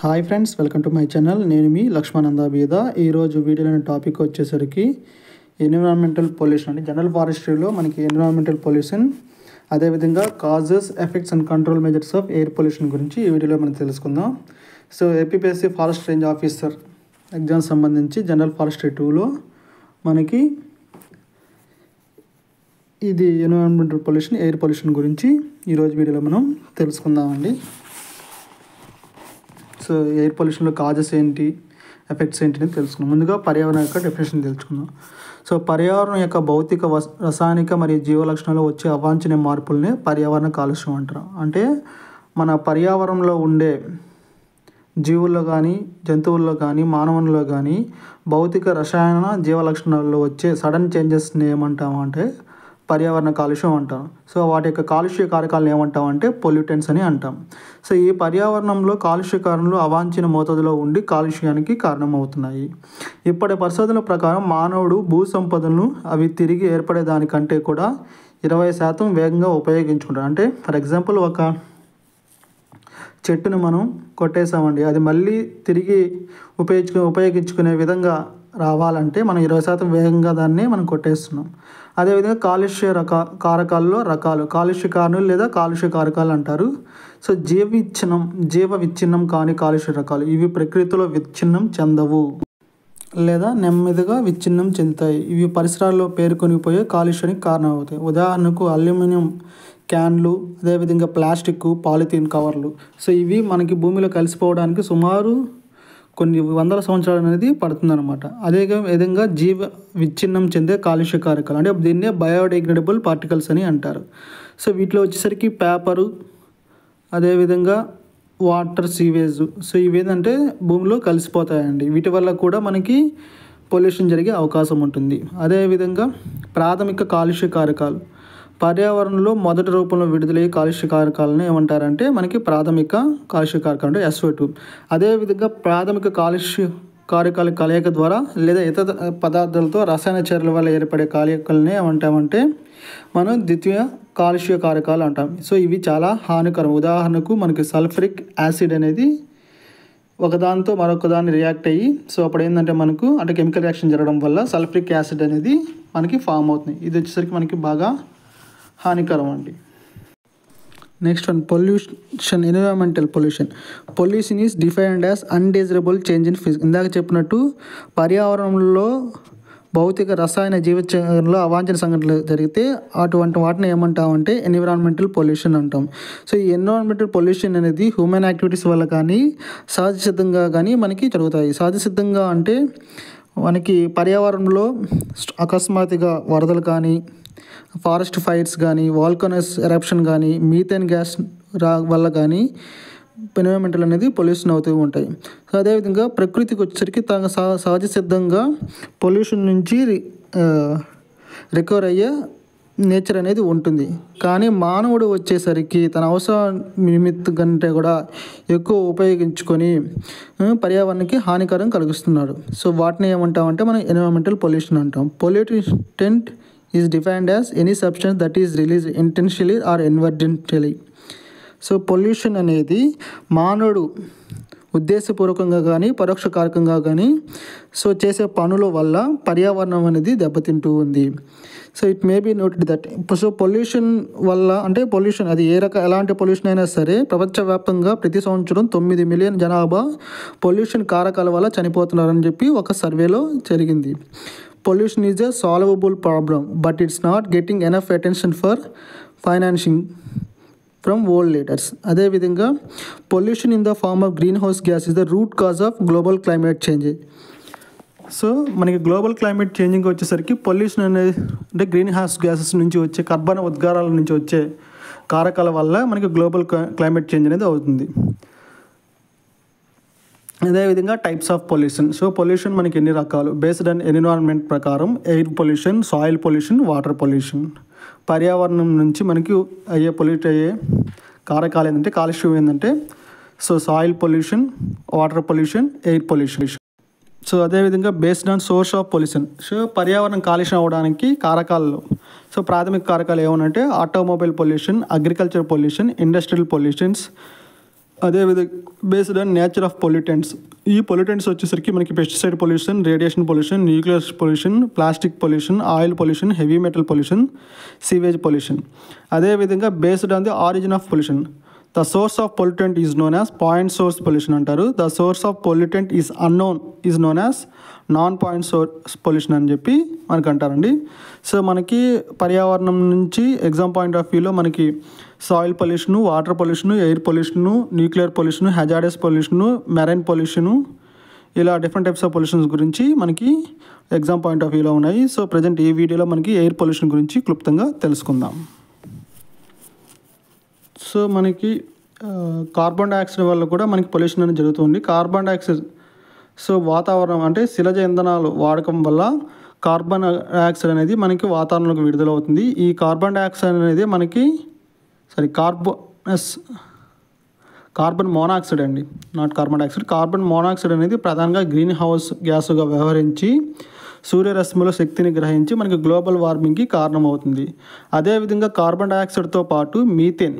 Hi friends, welcome to my channel. నేను మీ లక్ష్మానంద బీద. ఈరోజు వీడియోలోని టాపిక్ వచ్చేసరికి ఎన్విరాన్మెంటల్ పొల్యూషన్ అంటే జనరల్ ఫారెస్ట్రీలో మనకి ఎన్విరాన్మెంటల్ పొల్యూషన్, అదేవిధంగా causes, effects and control measures of air pollution గురించి ఈ వీడియోలో మనం తెలుసుకుందాం. So APPSC forest range officer exam సంబంధించి జనరల్ ఫారెస్ట్రీ 2లో మనకి ఇది ఎన్విరాన్మెంటల్ పొల్యూషన్, ఎయిర్ పొల్యూషన్ గురించి ఈరోజు వీడియోలో మనం తెలుసుకుందామండి. సో ఎయిర్ పొల్యూషన్లో కాజెస్ ఏంటి, ఎఫెక్ట్స్ ఏంటి అని తెలుసుకుందాం. ముందుగా పర్యావరణం యొక్క డెఫినేషన్ తెలుసుకుందాం. సో పర్యావరణం యొక్క భౌతిక, రసాయనిక మరియు జీవ లక్షణాలు వచ్చే అవాంఛనీయ మార్పుల్ని పర్యావరణ కాలుష్యం అంటారు. అంటే మన పర్యావరణంలో ఉండే జీవుల్లో కానీ, జంతువుల్లో కానీ, మానవుల్లో కానీ భౌతిక, రసాయన, జీవ లక్షణాల్లో వచ్చే సడన్ చేంజెస్ని ఏమంటామంటే పర్యావరణ కాలుష్యం అంటాం. సో వాటి యొక్క కాలుష్య కారకాలను ఏమంటామంటే పొల్యూటెంట్స్ అని అంటాం. సో ఈ పర్యావరణంలో కాలుష్య కారణాలు అవాంఛనీయ మోతాదులో ఉండి కాలుష్యానికి కారణమవుతున్నాయి. ఇప్పటి పరిశోధనల ప్రకారం మానవుడు భూ సంపదలను అవి తిరిగి ఏర్పడే దానికంటే కూడా 20% వేగంగా ఉపయోగించుకుంటాడు. అంటే ఫర్ ఎగ్జాంపుల్, ఒక చెట్టును మనం కొట్టేసామండి, అది మళ్ళీ తిరిగి ఉపయోగించుకునే విధంగా రావాలంటే మనం 20% వేగంగా దాన్ని మనం కొట్టేస్తున్నాం. అదేవిధంగా కాలుష్య కారకాల్లో రకాలు, కాలుష్య కారణాలు లేదా కాలుష్య కారకాలు అంటారు. సో జీవ విచ్ఛిన్నం కాని కాలుష్య రకాలు ఇవి ప్రకృతిలో విచ్ఛిన్నం చెందవు లేదా నెమ్మదిగా విచ్ఛిన్నం చెందుతాయి. ఇవి పరిసరాల్లో పేరుకొనిపోయే కాలుష్యానికి కారణమవుతాయి. ఉదాహరణకు అల్యూమినియం క్యాన్లు, అదేవిధంగా ప్లాస్టిక్, పాలిథీన్ కవర్లు. సో ఇవి మనకి భూమిలో కలిసిపోవడానికి సుమారు కొన్ని వందల సంవత్సరాలు అనేది పడుతుందన్నమాట. అదే విధంగా జీవ విచ్ఛిన్నం చెందే కాలుష్య కారకాలు అంటే దీన్నే బయోడిగ్రేడబుల్ పార్టికల్స్ అని అంటారు. సో వీటిలో వచ్చేసరికి పేపరు, అదేవిధంగా వాటర్, సీవేజ్. సో ఇవేంటంటే భూమిలో కలిసిపోతాయండి. వీటి వల్ల కూడా మనకి పొల్యూషన్ జరిగే అవకాశం ఉంటుంది. అదేవిధంగా ప్రాథమిక కాలుష్య కారకాలు, పర్యావరణంలో మొదటి రూపంలో విడుదలయ్యే కాలుష్య కారకాలను ఏమంటారంటే మనకి ప్రాథమిక కాలుష్య కారకాలు అంటే SO2. అదేవిధంగా ప్రాథమిక కాలుష్య కారకాల కలయిక ద్వారా లేదా ఇతర పదార్థాలతో రసాయన చర్యల వల్ల ఏర్పడే కలయికలనే ఏమంటామంటే మనం ద్వితీయ కాలుష్య కారకాలు అంటాం. సో ఇవి చాలా హానికరం. ఉదాహరణకు మనకి సల్ఫ్యూరిక్ యాసిడ్ అనేది ఒకదానితో మరొక దాన్ని రియాక్ట్ అయ్యి, సో అప్పుడు ఏంటంటే మనకు అంటే కెమికల్ రియాక్షన్ జరగడం వల్ల సల్ఫ్యూరిక్ యాసిడ్ అనేది మనకి ఫామ్ అవుతుంది. ఇది వచ్చేసరికి మనకి బాగా హానికరం అండి. Next one, pollution, environmental pollution. Pollution is defined as undesirable change in physics. ఇందాక చెప్పినట్టు పర్యావరణంలో భౌతిక, రసాయన, జీవచక్రంలో అవాంఛనీయ సంఘటనలు జరిగితే అటువంటి వాటిని ఏమంటామంటే ఎన్విరాన్మెంటల్ పొల్యూషన్ అంటాం. సో ఈ ఎన్విరాన్మెంటల్ పొల్యూషన్ అనేది హ్యూమన్ యాక్టివిటీస్ వల్ల కానీ సహజ సిద్ధంగా కానీ మనకి జరుగుతాయి. సహజ సిద్ధంగా అంటే మనకి పర్యావరణంలో అకస్మాత్తుగా వరదలు కానీ, ఫారెస్ట్ ఫైర్స్ కానీ, వాల్కనస్ ఎరప్షన్ కానీ, మీథేన్ గ్యాస్ వల్ల కానీ ఎన్విరాన్మెంటల్ అనేది పొల్యూషన్ అవుతూ ఉంటాయి. సో అదేవిధంగా ప్రకృతికి వచ్చేసరికి తన సహజ సిద్ధంగా పొల్యూషన్ నుంచి రికవర్ అయ్యే నేచర్ అనేది ఉంటుంది. కానీ మానవుడు వచ్చేసరికి తన అవసరం నిమిత్తం కంటే కూడా ఎక్కువ ఉపయోగించుకొని పర్యావరణానికి హానికరం కలిగిస్తున్నాడు. సో వాటిని ఏమంటామంటే మనం ఎన్విరాన్మెంటల్ పొల్యూషన్ అంటాం. Pollutant is defined as any substance that is released intentionally or inadvertently. So pollution అనేది మానవుడు ఉద్దేశపూర్వకంగా కానీ పరోక్ష కారకంగా కానీ సో చేసే పనుల వల్ల పర్యావరణం అనేది దెబ్బతింటూ ఉంది. So it may be noted that so pollution వల్ల అంటే పొల్యూషన్ అది ఎలాంటి పొల్యూషన్ అయినా సరే ప్రపంచవ్యాప్తంగా ప్రతి సంవత్సరం 9 మిలియన్ జనాభా పొల్యూషన్ కారకాల వల్ల చనిపోతున్నారని చెప్పి ఒక సర్వేలో జరిగింది. Pollution is a solvable problem, but it's not getting enough attention for financing from world leaders. అదేవిధంగా pollution in the form of green house gas is the root cause of global climate change. So మనకి global climate changing వచ్చేసరికి pollution అనేది అంటే green house gases నుంచి వచ్చే కర్బన ఉద్గారాల నుంచి వచ్చే కారకాల వల్ల మనకి గ్లోబల్ క్లైమేట్ చేంజ్ అనేది అవుతుంది. అదేవిధంగా types of pollution. So pollution మనకి ఎన్ని రకాలు? బేస్డ్ ఆన్ ఎన్విరాన్మెంట్ ప్రకారం air pollution, soil pollution, water pollution. పర్యావరణం నుంచి మనకి పొల్యూట్ అయ్యే కారకాలు ఏంటంటే కాలుష్యం ఏంటంటే so soil pollution, water pollution, air pollution. So అదేవిధంగా based on source of pollution. So పర్యావరణం కాలుష్యం అవ్వడానికి కారకాల్లో సో ప్రాథమిక కారకాలు ఏమనంటే automobile pollution, agriculture pollution, industrial pollutions, అదేవిధంగా based on nature of pollutants. ఈ పొల్యూటెంట్స్ వచ్చేసరికి మనకి pesticide pollution, radiation pollution, nuclear pollution, plastic pollution, oil pollution, heavy metal pollution, sewage pollution. అదేవిధంగా based on the origin of pollution. The source of pollutant is known as point source pollution అంటారు. The source of pollutant is unknown is known as non point source pollution అని చెప్పి మనకు అంటారండి. So మనకి పర్యావరణం నుంచి exam point of వ్యూలో మనకి soil pollution, water pollution, air pollution, nuclear pollution, hazardous pollution, marine pollution, ఇలా డిఫరెంట్ టైప్స్ ఆఫ్ పొల్యూషన్స్ గురించి మనకి ఎగ్జామ్ పాయింట్ ఆఫ్ వ్యూలో ఉన్నాయి. సో ప్రజెంట్ ఈ వీడియోలో మనకి ఎయిర్ పొల్యూషన్ గురించి క్లుప్తంగా తెలుసుకుందాం. సో మనకి కార్బన్ డైఆక్సైడ్ వల్ల కూడా మనకి పొల్యూషన్ అనేది జరుగుతుంది. కార్బన్ డైఆక్సైడ్ సో వాతావరణం అంటే శిలజ ఇంధనాలు వాడకం వల్ల కార్బన్ డైఆక్సైడ్ అనేది మనకి వాతావరణంలోకి విడుదలవుతుంది. ఈ కార్బన్ డైఆక్సైడ్ అనేది మనకి కార్బన్ మోనాక్సైడ్ అండి, not carbon dioxide. Carbon monoxide అనేది ప్రధానంగా గ్రీన్ హౌస్ గ్యాస్గా వ్యవహరించి సూర్యరశ్మిలో శక్తిని గ్రహించి మనకి గ్లోబల్ వార్మింగ్కి కారణమవుతుంది. అదేవిధంగా కార్బన్ డైఆక్సైడ్తో పాటు మీథేన్,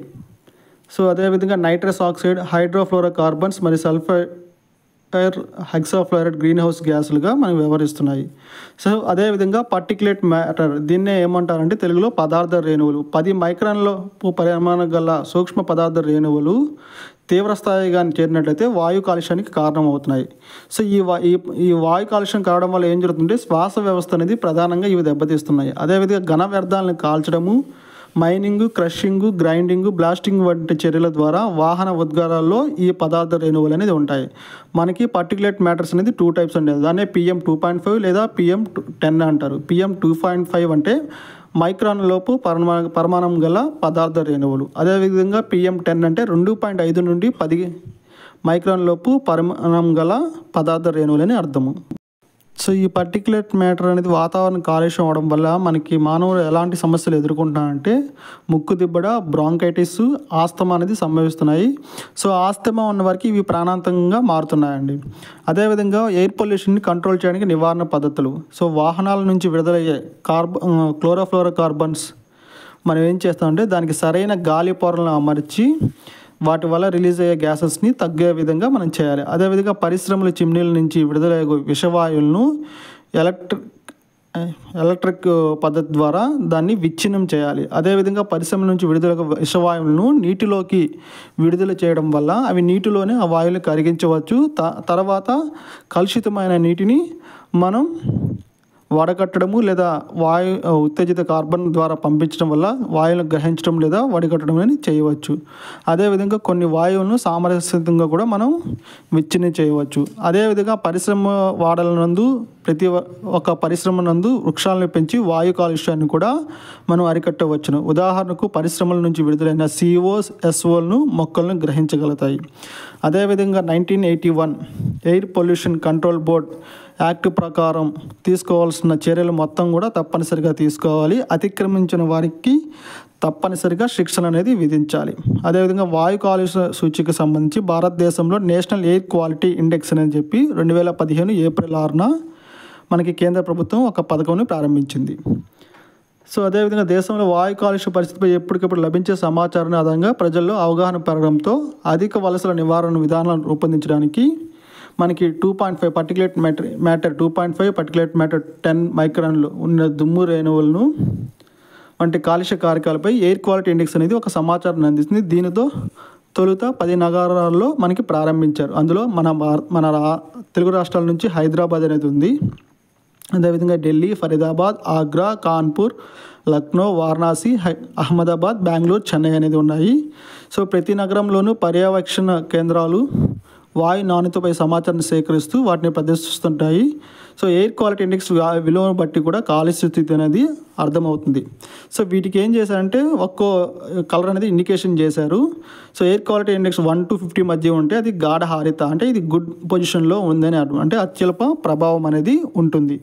సో అదేవిధంగా నైట్రస్ ఆక్సైడ్, హైడ్రోఫ్లోరో కార్బన్స్ మరియు సల్ఫైర్ హెక్సాఫ్లోరైడ్ గ్రీన్ హౌస్ గ్యాసులుగా మనకు వ్యవహరిస్తున్నాయి. సో అదేవిధంగా పర్టిక్యులేట్ మ్యాటర్, దీన్నే ఏమంటారంటే తెలుగులో పదార్థ రేణువులు. 10 మైక్రాన్ల పరిమాణం గల సూక్ష్మ పదార్థ రేణువులు తీవ్రస్థాయిగా చేరినట్లయితే వాయు కాలుష్యానికి కారణమవుతున్నాయి. సో ఈ వాయు కాలుష్యం కావడం వల్ల ఏం జరుగుతుందంటే శ్వాస వ్యవస్థ అనేది ప్రధానంగా ఇవి దెబ్బతీస్తున్నాయి. అదేవిధంగా ఘన వ్యర్థాలను కాల్చడము, మైనింగ్, క్రషింగ్, గ్రైండింగ్, బ్లాస్టింగ్ వంటి చర్యల ద్వారా వాహన ఉద్గారాల్లో ఈ పదార్థ రేణువులు అనేది ఉంటాయి. మనకి పర్టికులేట్ మ్యాటర్స్ అనేది 2 టైప్స్ ఉండేది. దాన్నే PM2.5 లేదా PM10 అంటారు. PM2.5 అంటే మైక్రాన్ లోపు పరిమాణం గల పదార్థ రేణువులు. అదేవిధంగా PM10 అంటే 2.5 నుండి 10 మైక్రాన్ లోపు పరిమాణం గల పదార్థ రేణువులు అని అర్థము. సో ఈ పర్టిక్యులేట్ మ్యాటర్ అనేది వాతావరణ కాలుష్యం అవడం వల్ల మనకి మానవులు ఎలాంటి సమస్యలు ఎదుర్కొంటున్నారంటే ముక్కు దిబ్బడ, బ్రాంకైటిస్, ఆస్తమా అనేది సంభవిస్తున్నాయి. సో ఆస్తమా ఉన్న వారికి ఇవి ప్రాణాంతకంగా మారుతున్నాయండి. అదేవిధంగా ఎయిర్ పొల్యూషన్ని కంట్రోల్ చేయడానికి నివారణ పద్ధతులు. సో వాహనాల నుంచి విడుదలయ్యే క్లోరోఫ్లోరో కార్బన్స్ మనం ఏం చేస్తామంటే దానికి సరైన గాలి పొరలను అమర్చి వాటి వల్ల రిలీజ్ అయ్యే గ్యాసెస్ని తగ్గే విధంగా మనం చేయాలి. అదేవిధంగా పరిశ్రమల చిమ్నీల నుంచి విడుదలయ్యే విషవాయువులను ఎలక్ట్రిక్ పద్ధతి ద్వారా దాన్ని విచ్ఛిన్నం చేయాలి. అదేవిధంగా పరిశ్రమల నుంచి విడుదల విషవాయువులను నీటిలోకి విడుదల చేయడం వల్ల అవి నీటిలోనే ఆ వాయువులు కరిగించవచ్చు. తర్వాత కలుషితమైన నీటిని మనం వడగట్టడము లేదా ఉత్తేజిత కార్బన్ ద్వారా పంపించడం వల్ల వాయువులను గ్రహించడం లేదా వడగట్టడం అనేది చేయవచ్చు. అదేవిధంగా కొన్ని వాయువులను సామరస్యంగా కూడా మనం విచ్ఛిన్నం చేయవచ్చు. అదేవిధంగా పరిశ్రమ వాడల నందు ప్రతి ఒక్క పరిశ్రమ నందు వృక్షాలను పెంచి వాయు కాలుష్యాన్ని కూడా మనం అరికట్టవచ్చును. ఉదాహరణకు పరిశ్రమల నుంచి విడుదలైన CO, SOలను మొక్కలను గ్రహించగలుగుతాయి. అదేవిధంగా 1981 air pollution control board act ప్రకారం తీసుకోవాల్సిన చర్యలు మొత్తం కూడా తప్పనిసరిగా తీసుకోవాలి. అతిక్రమించిన వారికి తప్పనిసరిగా శిక్షలు అనేది విధించాలి. అదేవిధంగా వాయు కాలుష్య సూచికకు సంబంధించి భారతదేశంలో నేషనల్ ఎయిర్ క్వాలిటీ ఇండెక్స్ అని చెప్పి 2015 ఏప్రిల్ 6న మనకి కేంద్ర ప్రభుత్వం ఒక పథకంని ప్రారంభించింది. సో అదేవిధంగా దేశంలో వాయు కాలుష్య పరిస్థితిపై ఎప్పటికప్పుడు లభించే సమాచారాన్ని ఆధారంగా ప్రజల్లో అవగాహన పెరగడంతో అధిక వలసల నివారణ విధానాలను రూపొందించడానికి మనకి 2.5 పర్టికులేట్ మ్యాటర్ 2.5 పర్టికులేట్ మ్యాటర్ 10 మైక్రాన్లు ఉన్న దుమ్ము రేణువులను వంటి కాలుష్య కారకాలపై ఎయిర్ క్వాలిటీ ఇండెక్స్ అనేది ఒక సమాచారాన్ని అందిస్తుంది. దీనితో తొలుత 10 నగరాల్లో మనకి ప్రారంభించారు. అందులో మన తెలుగు రాష్ట్రాల నుంచి హైదరాబాద్ అనేది ఉంది. అదేవిధంగా ఢిల్లీ, ఫరీదాబాద్, ఆగ్రా, కాన్పూర్, లక్నో, వారణాసి, అహ్మదాబాద్, బెంగళూరు, చెన్నై అనేది ఉన్నాయి. సో ప్రతి నగరంలోనూ పర్యవేక్షణ కేంద్రాలు వాయు నాణ్యతపై సమాచారాన్ని సేకరిస్తూ వాటిని ప్రదర్శిస్తుంటాయి. సో ఎయిర్ క్వాలిటీ ఇండెక్స్ విలువను బట్టి కూడా కాలుష్య స్థితి అనేది అర్థమవుతుంది. సో వీటికి ఏం చేశారంటే ఒక్కో కలర్ అనేది ఇండికేషన్ చేశారు. So air quality index 1 to 50 మధ్య ఉంటే అది గాఢ హారిత అంటే ఇది గుడ్ పొజిషన్లో ఉందని అర్థం, అంటే అత్యల్ప ప్రభావం అనేది ఉంటుంది.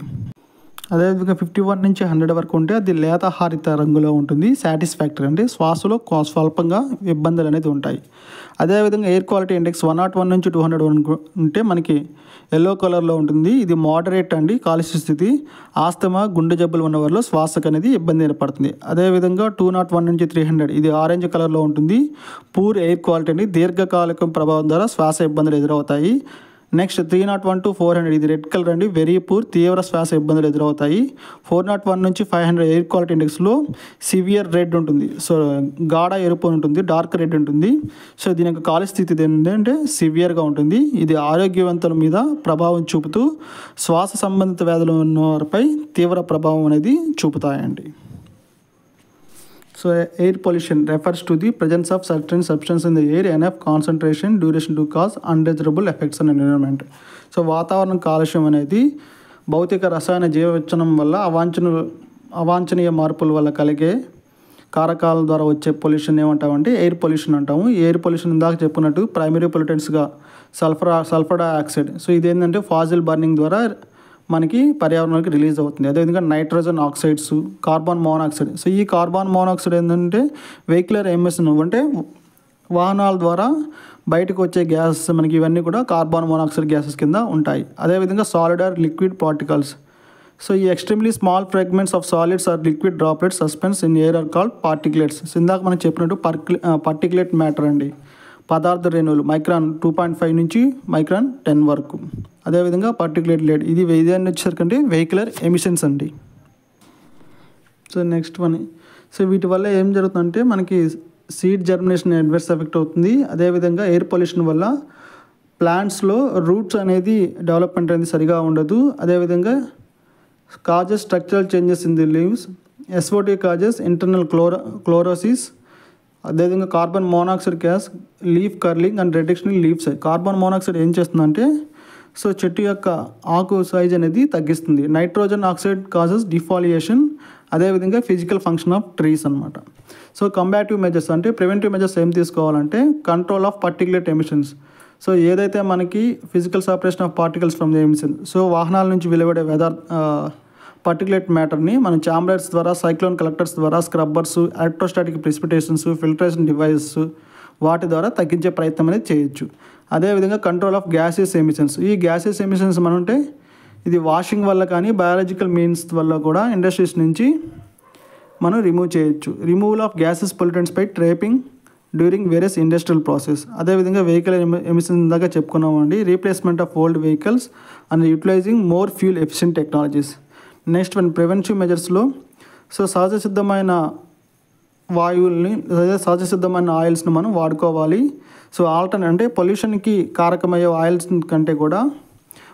అదేవిధంగా 51 నుంచి 100 వరకు ఉంటే అది లేత హారిత రంగులో ఉంటుంది. సాటిస్ఫాక్టరీ అంటే శ్వాసలో స్వల్పంగా ఇబ్బందులు అనేది ఉంటాయి. అదేవిధంగా ఎయిర్ క్వాలిటీ ఇండెక్స్ 101 నుంచి 200 వరకు ఉంటే మనకి ఎల్లో కలర్లో ఉంటుంది. ఇది మోడరేట్ అండి కాలుష్య స్థితి. ఆస్తమా, గుండె జబ్బులు ఉన్న వారిలో శ్వాసకు అనేది ఇబ్బంది ఏర్పడుతుంది. అదేవిధంగా 201 నుంచి 300 ఇది ఆరెంజ్ కలర్లో ఉంటుంది. పూర్ ఎయిర్ క్వాలిటీ అండి, దీర్ఘకాలిక ప్రభావం ద్వారా శ్వాస ఇబ్బందులు ఎదురవుతాయి. నెక్స్ట్ 301 to 400 ఇది రెడ్ కలర్ అండి, వెరీ పూర్, తీవ్ర శ్వాస ఇబ్బందులు ఎదురవుతాయి. 401 నుంచి 500 ఎయిర్ క్వాలిటీ ఇండెక్స్లో సివియర్ రెడ్ ఉంటుంది. సో గాఢ ఎరుపు ఉంటుంది, డార్క్ రెడ్ ఉంటుంది. సో దీని యొక్క కాలుష్య స్థితి ఏంటంటే సివియర్గా ఉంటుంది. ఇది ఆరోగ్యవంతుల మీద ప్రభావం చూపుతూ శ్వాస సంబంధిత వ్యాధులు ఉన్న వారిపై తీవ్ర ప్రభావం అనేది చూపుతాయండి. So air pollution refers to the presence of certain substance in the air enough concentration duration to cause undesirable effects on environment. So వాతావరణ కాలుష్యం అనేది భౌతిక రసాయన జీవవిచ్చనం వల్ల అవాంఛనీయ మార్పుల వల్ల కలిగే కారకాల ద్వారా వచ్చే పొల్యూషన్ ఏమంటామంటే ఎయిర్ పొల్యూషన్ అంటాము. ఎయిర్ పొల్యూషన్ ఇందాక చెప్పుకున్నట్టు ప్రైమరీ పొల్యూటెంట్స్గా సల్ఫర్ డైఆక్సైడ్. సో ఇదేంటంటే ఫాజిల్ బర్నింగ్ ద్వారా మనకి పర్యావరణానికి రిలీజ్ అవుతుంది. అదేవిధంగా nitrogen oxides, carbon monoxide. So ఈ కార్బన్ మోనాక్సైడ్ ఏంటంటే వెహికులర్ ఎమిషన్ అంటే వాహనాల ద్వారా బయటకు వచ్చే గ్యాసెస్ మనకి ఇవన్నీ కూడా కార్బన్ మోనాక్సైడ్ గ్యాసెస్ కింద ఉంటాయి. అదేవిధంగా solid or liquid particles. So ఈ extremely small fragments of solids or liquid droplets suspense in air are called particulates. So ఇందాక మనం చెప్పినట్టు పార్టిక్యులేట్ మ్యాటర్ అండి, పదార్థ రేణువులు మైక్రాన్ 2.5 నుంచి మైక్రాన్ 10 వరకు. అదేవిధంగా పార్టిక్యులేట్ లేడ్ ఇది ఏదైనా వచ్చేసరికంటే వెహికులర్ ఎమిషన్స్ అండి. So next one. సో వీటి వల్ల ఏం జరుగుతుందంటే మనకి సీడ్ జర్మినేషన్ అడ్వర్స్ ఎఫెక్ట్ అవుతుంది. అదేవిధంగా ఎయిర్ పొల్యూషన్ వల్ల ప్లాంట్స్లో రూట్స్ అనేది డెవలప్మెంట్ అనేది సరిగా ఉండదు. అదేవిధంగా causes structural changes in the leaves. SO2 causes internal chlorosis. అదేవిధంగా carbon monoxide gas leaf curling and reduction in leaf size. Carbon monoxide ఏం చేస్తుందంటే సో చెట్టు యొక్క ఆకు సైజ్ అనేది తగ్గిస్తుంది. Nitrogen oxide causes defoliation. అదేవిధంగా ఫిజికల్ ఫంక్షన్ ఆఫ్ ట్రీస్ అనమాట. సో కంబాటివ్ మెజర్స్ అంటే ప్రివెంటివ్ మెజర్స్ ఏం తీసుకోవాలంటే control of particulate emissions. So ఏదైతే మనకి physical separation of particles from the emission. So వాహనాల నుంచి వెలువడే పర్టిక్యులేట్ మ్యాటర్ని మనం చాంబర్స్ ద్వారా, సైక్లోన్ కలెక్టర్స్ ద్వారా, స్క్రబ్బర్స్, ఎలక్ట్రోస్టాటిక్ ప్రిసిపిటేషన్స్, ఫిల్టరేషన్ డివైసెస్ వాటి ద్వారా తగ్గించే ప్రయత్నం అనేది చేయొచ్చు. అదేవిధంగా కంట్రోల్ ఆఫ్ గ్యాసెస్ ఎమిషన్స్. ఈ గ్యాసెస్ ఎమిషన్స్ అంటే ఇది వాషింగ్ వల్ల కానీ బయాలజికల్ మీన్స్ వల్ల కూడా ఇండస్ట్రీస్ నుంచి మనం రిమూవ్ చేయొచ్చు. Removal of gases pollutants by trapping during various industrial process. అదేవిధంగా వెహికల్ ఎమిషన్ దాకా చెప్పుకున్నామండి. Replacement of old vehicles and utilizing more fuel efficient technologies. Next one preventive మెజర్స్లో సో సహజ సిద్ధమైన వాయువుల్ని, సహజ సిద్ధమైన ఆయిల్స్ని మనం వాడుకోవాలి. సో అంటే పొల్యూషన్కి కారకమయ్యే ఆయిల్స్ కంటే కూడా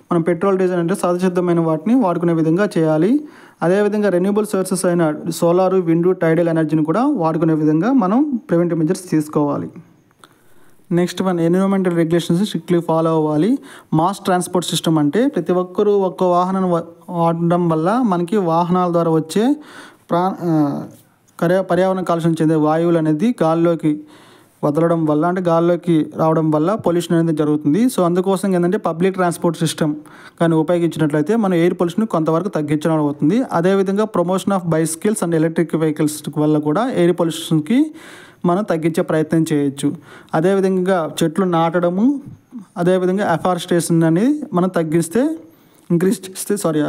మనం పెట్రోల్, డీజిల్ అంటే సహజ సిద్ధమైన వాటిని వాడుకునే విధంగా చేయాలి. అదేవిధంగా రెన్యూబుల్ సోర్సెస్ అయిన సోలారు, విండు, టైడల్ ఎనర్జీని కూడా వాడుకునే విధంగా మనం ప్రివెంటివ్ మెజర్స్ తీసుకోవాలి. Next one environmental regulations strictly follow అవ్వాలి. మాస్ ట్రాన్స్పోర్ట్ సిస్టమ్ అంటే ప్రతి ఒక్కరూ ఒక్క వాహనం వాడడం వల్ల మనకి వాహనాల ద్వారా వచ్చే పర్యావరణ కాలుష్యం చెందే వాయువులు అనేది గాల్లోకి వదలడం వల్ల అంటే గాల్లోకి రావడం వల్ల పొల్యూషన్ అనేది జరుగుతుంది. సో అందుకోసం ఏంటంటే పబ్లిక్ ట్రాన్స్పోర్ట్ సిస్టమ్ కానీ ఉపయోగించినట్లయితే మనం ఎయిర్ పొల్యూషన్ కొంతవరకు తగ్గించడం అవుతుంది. అదేవిధంగా promotion of bicycles and electric vehicles వల్ల కూడా ఎయిర్ పొల్యూషన్కి మనం తగ్గించే ప్రయత్నం చేయొచ్చు. అదేవిధంగా చెట్లు నాటడము, అదేవిధంగా అఫారెస్టేషన్ అనేది మనం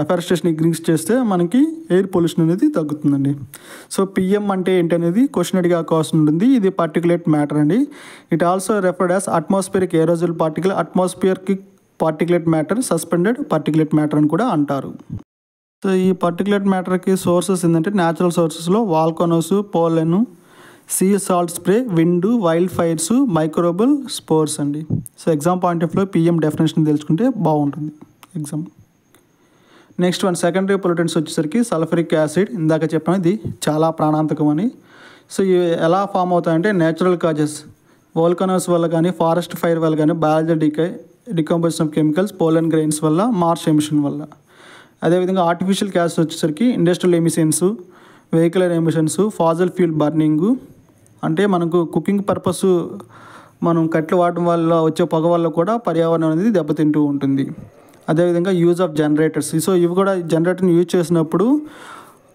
అఫారెస్టేషన్ ఇంక్రీజ్ చేస్తే మనకి ఎయిర్ పొల్యూషన్ అనేది తగ్గుతుందండి. సో PM అంటే ఏంటి అనేది క్వశ్చన్ అడిగే అవకాశం ఉంటుంది. ఇది పర్టిక్యులేట్ మ్యాటర్ అండి. It also referred as atmospheric aerosol particle, అట్మాస్ఫియర్కి particulate matter, suspended particulate matter అని కూడా అంటారు. సో ఈ పర్టిక్యులేట్ మ్యాటర్కి సోర్సెస్ ఏంటంటే న్యాచురల్ సోర్సెస్లో volcanoes, pollen, sea salt spray, wind, wild fires, microbial spores అండి. సో ఎగ్జామ్ పాయింట్ ఆఫ్ వ్యూలో PM డెఫినేషన్ తెలుసుకుంటే బాగుంటుంది exam. Next one secondary pollutants వచ్చేసరికి సల్ఫరిక్ యాసిడ్. ఇందాక చెప్పాను ఇది చాలా ప్రాణాంతకం అని. సో ఇవి ఎలా ఫామ్ అవుతాయంటే నేచురల్ కాజెస్, వోల్కనోస్ వల్ల కానీ, ఫారెస్ట్ ఫైర్ వల్ల కానీ, biological decomposition of chemicals, pollen grains వల్ల, మార్ష్ ఎమిషన్ వల్ల. అదేవిధంగా ఆర్టిఫిషియల్ గ్యాసెస్ వచ్చేసరికి industrial emissions, vehicular emissions, fossil fuel burning అంటే మనకు కుకింగ్ పర్పస్ మనం కట్లు వాడడం వల్ల వచ్చే పొగ వల్ల కూడా పర్యావరణం అనేది దెబ్బతింటూ ఉంటుంది. అదేవిధంగా యూజ్ ఆఫ్ జనరేటర్స్. సో ఇవి కూడా జనరేటర్ని యూజ్ చేసినప్పుడు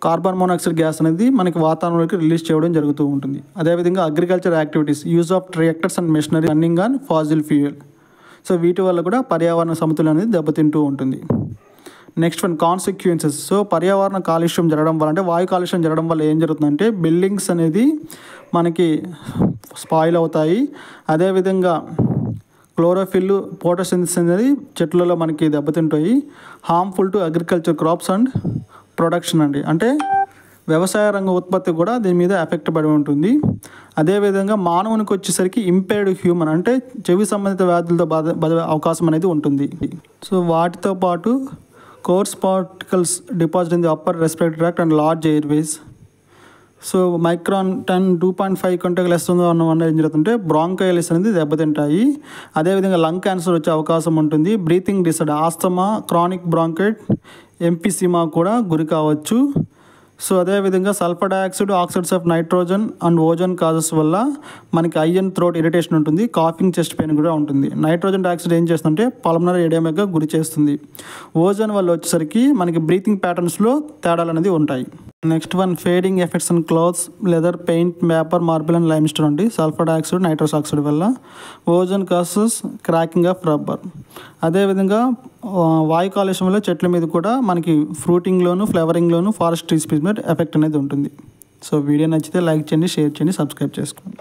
కార్బన్ మోనాక్సైడ్ గ్యాస్ అనేది మనకి వాతావరణంలోకి రిలీజ్ చేయడం జరుగుతూ ఉంటుంది. అదేవిధంగా agriculture activities, use of tractors and machinery running on Faasil fuel. So వీటి వల్ల కూడా పర్యావరణ సమతుల్యం అనేది దెబ్బతింటూ ఉంటుంది. Next one consequences. సో పర్యావరణ కాలుష్యం జరగడం వల్ల, అంటే వాయు కాలుష్యం జరగడం వల్ల ఏం జరుగుతుందంటే బిల్డింగ్స్ అనేది మనకి స్పాయిల్ అవుతాయి. అదేవిధంగా క్లోరోఫిల్, ఫోటోసింథసిస్ అనేది చెట్లలో మనకి దెబ్బతింటాయి. Harmful to agriculture crops and production అండి, అంటే వ్యవసాయ రంగ ఉత్పత్తి కూడా దీని మీద ఎఫెక్ట్ పడి ఉంటుంది. అదేవిధంగా మానవునికి వచ్చేసరికి ఇంపైర్డ్ హ్యూమన్, అంటే చెవి సంబంధిత వ్యాధులతో బాధ అవకాశం అనేది ఉంటుంది. సో వాటితో పాటు course particles deposit in the upper respiratory tract and large Airways. So micron 2.5 కంటే లెస్ ఉన్న ఏం జరుగుతుంటే బ్రాంకైలిస్ అనేది దెబ్బతింటాయి. అదేవిధంగా లంగ్ క్యాన్సర్ వచ్చే అవకాశం ఉంటుంది. Breathing disorder, asthma, chronic బ్రాంకైట్, emphysema కూడా గురి కావచ్చు. సో అదేవిధంగా sulphur dioxide, oxides of nitrogen and ozone causes వల్ల మనకి ఐ అండ్ థ్రోట్ ఇరిటేషన్ ఉంటుంది. కాఫింగ్, చెస్ట్ పెయిన్ కూడా ఉంటుంది. నైట్రోజన్ డయాక్సైడ్ ఏం చేస్తుందంటే పల్మనరీ ఎడెమాగా గురి చేస్తుంది. ఓజోన్ వల్ల వచ్చేసరికి మనకి బ్రీతింగ్ ప్యాటర్న్స్లో తేడాలు అనేది ఉంటాయి. Next one fading effects and clothes, leather, paint, paper, marble and lime stone అండి. సల్ఫర్ డయాక్సైడ్, నైట్రస్ ఆక్సైడ్ వల్ల. Ozone causes cracking of rubber. అదేవిధంగా వాయు కాలుష్యం వల్ల చెట్ల మీద కూడా మనకి ఫ్రూటింగ్లోను, ఫ్లవరింగ్లోను, ఫారెస్ట్ ట్రీ స్పీస్ మీద ఎఫెక్ట్ అనేది ఉంటుంది. సో వీడియో నచ్చితే లైక్ చేయండి, షేర్ చేయండి, సబ్స్క్రైబ్ చేసుకోండి.